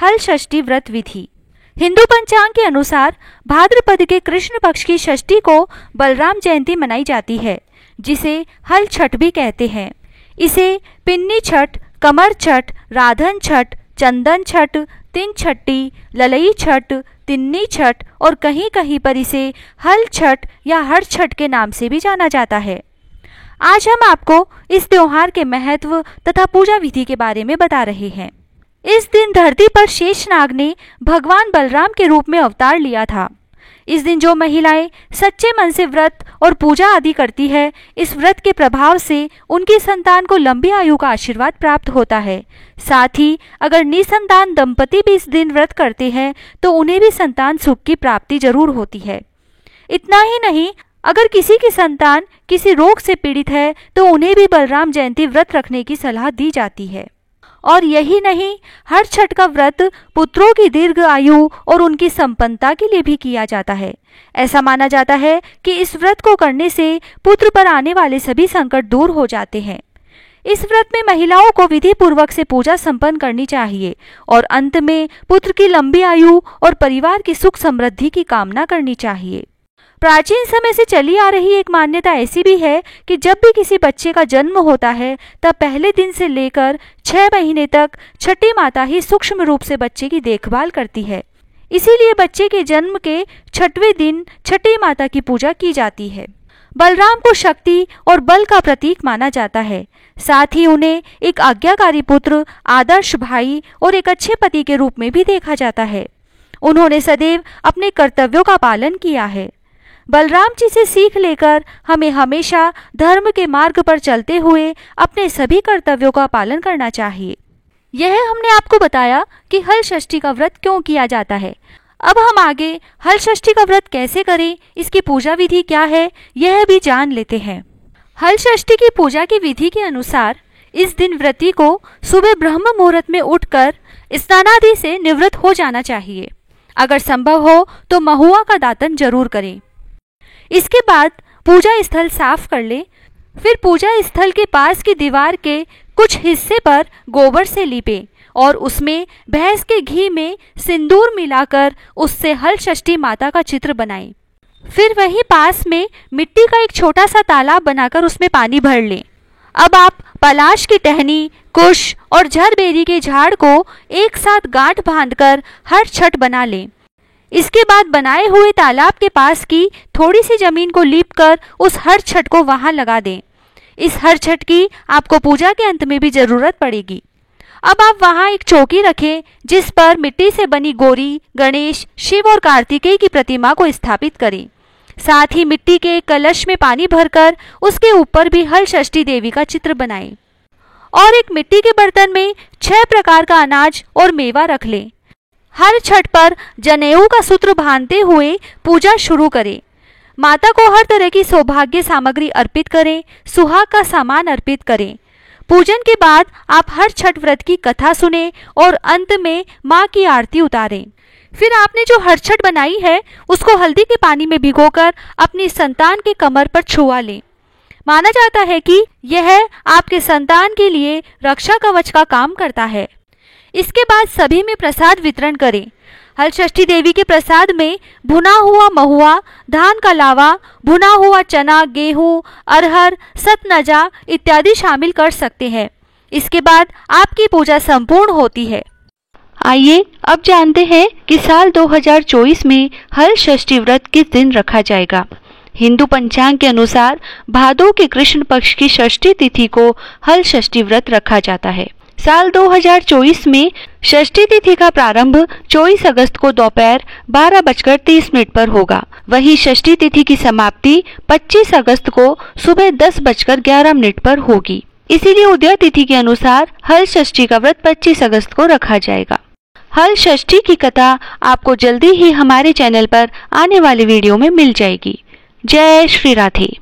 हल षष्ठी व्रत विधि। हिंदू पंचांग के अनुसार भाद्रपद के कृष्ण पक्ष की षष्ठी को बलराम जयंती मनाई जाती है, जिसे हल छठ भी कहते हैं। इसे पिन्नी छठ, कमर छठ, राधन छठ, चंदन छठ, तिन छठी, ललई छठ, तिन्नी छठ और कहीं कहीं पर इसे हल छठ या हर छठ के नाम से भी जाना जाता है। आज हम आपको इस त्योहार के महत्व तथा पूजा विधि के बारे में बता रहे हैं। इस दिन धरती पर शेषनाग ने भगवान बलराम के रूप में अवतार लिया था। इस दिन जो महिलाएं सच्चे मन से व्रत और पूजा आदि करती है, इस व्रत के प्रभाव से उनकी संतान को लंबी आयु का आशीर्वाद प्राप्त होता है। साथ ही अगर निसंतान दंपति भी इस दिन व्रत करते हैं तो उन्हें भी संतान सुख की प्राप्ति जरूर होती है। इतना ही नहीं, अगर किसी की संतान किसी रोग से पीड़ित है तो उन्हें भी बलराम जयंती व्रत रखने की सलाह दी जाती है। और यही नहीं, हर छठ का व्रत पुत्रों की दीर्घ आयु और उनकी संपन्नता के लिए भी किया जाता है। ऐसा माना जाता है कि इस व्रत को करने से पुत्र पर आने वाले सभी संकट दूर हो जाते हैं। इस व्रत में महिलाओं को विधि पूर्वक से पूजा संपन्न करनी चाहिए और अंत में पुत्र की लंबी आयु और परिवार की सुख समृद्धि की कामना करनी चाहिए। प्राचीन समय से चली आ रही एक मान्यता ऐसी भी है कि जब भी किसी बच्चे का जन्म होता है तब पहले दिन से लेकर 6 महीने तक छठी माता ही सूक्ष्म रूप से बच्चे की देखभाल करती है। इसीलिए बच्चे के जन्म के 6वें दिन छठी माता की पूजा की जाती है। बलराम को शक्ति और बल का प्रतीक माना जाता है। साथ ही उन्हें एक आज्ञाकारी पुत्र, आदर्श भाई और एक अच्छे पति के रूप में भी देखा जाता है। उन्होंने सदैव अपने कर्तव्यों का पालन किया है। बलराम जी से सीख लेकर हमें हमेशा धर्म के मार्ग पर चलते हुए अपने सभी कर्तव्यों का पालन करना चाहिए। यह हमने आपको बताया कि हल षष्ठी का व्रत क्यों किया जाता है। अब हम आगे हल षष्ठी का व्रत कैसे करें, इसकी पूजा विधि क्या है, यह भी जान लेते हैं। हल षष्ठी की पूजा की विधि के अनुसार इस दिन व्रती को सुबह ब्रह्म मुहूर्त में उठकर स्नानादि से निवृत्त हो जाना चाहिए। अगर संभव हो तो महुआ का दातन जरूर करें। इसके बाद पूजा स्थल साफ कर ले। फिर पूजा स्थल के पास की दीवार के कुछ हिस्से पर गोबर से लीपें और उसमें भैंस के घी में सिंदूर मिलाकर उससे हल षष्ठी माता का चित्र बनाएं। फिर वहीं पास में मिट्टी का एक छोटा सा तालाब बनाकर उसमें पानी भर लें। अब आप पलाश की टहनी, कुश और झरबेरी के झाड़ को एक साथ गांठ बांधकर हर छठ बना लें। इसके बाद बनाए हुए तालाब के पास की थोड़ी सी जमीन को लीपकर उस हर छठ को वहां लगा दें। इस हर छठ की आपको पूजा के अंत में भी जरूरत पड़ेगी। अब आप वहां एक चौकी रखें जिस पर मिट्टी से बनी गौरी, गणेश, शिव और कार्तिकेय की प्रतिमा को स्थापित करें। साथ ही मिट्टी के एक कलश में पानी भरकर उसके ऊपर भी हल षष्ठी देवी का चित्र बनाएं और एक मिट्टी के बर्तन में 6 प्रकार का अनाज और मेवा रख लें। हर छठ पर जनेऊ का सूत्र बांधते हुए पूजा शुरू करें। माता को हर तरह की सौभाग्य सामग्री अर्पित करें, सुहाग का सामान अर्पित करें। पूजन के बाद आप हर छठ व्रत की कथा सुने और अंत में मां की आरती उतारें। फिर आपने जो हर छठ बनाई है उसको हल्दी के पानी में भिगोकर अपनी संतान के कमर पर छुआ लें। माना जाता है कि यह आपके संतान के लिए रक्षा कवच का काम करता है। इसके बाद सभी में प्रसाद वितरण करें। हल षष्ठी देवी के प्रसाद में भुना हुआ महुआ, धान का लावा, भुना हुआ चना, गेहूं, अरहर, सतनजा इत्यादि शामिल कर सकते हैं। इसके बाद आपकी पूजा संपूर्ण होती है। आइए अब जानते हैं कि साल 2024 में हल षष्ठी व्रत किस दिन रखा जाएगा। हिंदू पंचांग के अनुसार भादो के कृष्ण पक्ष की षष्ठी तिथि को हल षष्ठी व्रत रखा जाता है। साल 2024 में षष्ठी तिथि का प्रारंभ 24 अगस्त को दोपहर 12:30 पर होगा। वहीं षष्ठी तिथि की समाप्ति 25 अगस्त को सुबह 10:11 पर होगी। इसीलिए उदय तिथि के अनुसार हल षष्ठी का व्रत 25 अगस्त को रखा जाएगा। हल षष्ठी की कथा आपको जल्दी ही हमारे चैनल पर आने वाले वीडियो में मिल जाएगी। जय श्री राधे।